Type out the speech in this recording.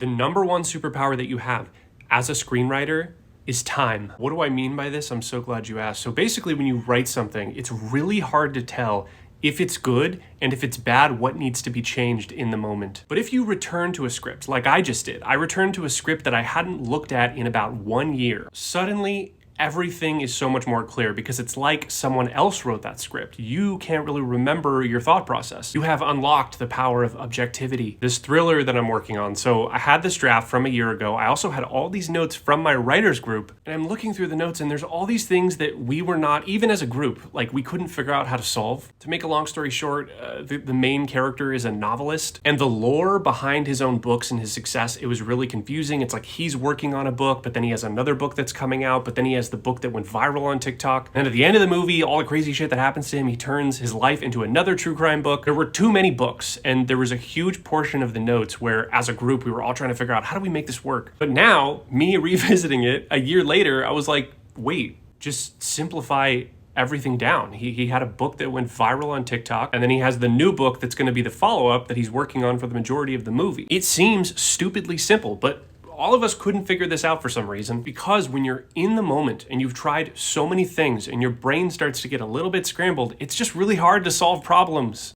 The number one superpower that you have as a screenwriter is time. What do I mean by this? I'm so glad you asked. So basically, when you write something, it's really hard to tell if it's good, and if it's bad, what needs to be changed in the moment. But if you return to a script, like I just did, I returned to a script that I hadn't looked at in about 1 year. Suddenly, everything is so much more clear because it's like someone else wrote that script. You can't really remember your thought process. You have unlocked the power of objectivity. This thriller that I'm working on. So I had this draft from a year ago. I also had all these notes from my writers group, and I'm looking through the notes and there's all these things that we were not, even as a group, like we couldn't figure out how to solve. To make a long story short, the main character is a novelist, and the lore behind his own books and his success, it was really confusing. It's like he's working on a book, but then he has another book that's coming out, but then he has the book that went viral on TikTok. And at the end of the movie, all the crazy shit that happens to him, he turns his life into another true crime book. There were too many books, and there was a huge portion of the notes where, as a group, we were all trying to figure out, how do we make this work? But now, me revisiting it a year later, I was like, wait, just simplify everything down. He had a book that went viral on TikTok, and then he has the new book that's going to be the follow-up that he's working on for the majority of the movie. It seems stupidly simple, but all of us couldn't figure this out for some reason, because when you're in the moment and you've tried so many things and your brain starts to get a little bit scrambled, it's just really hard to solve problems.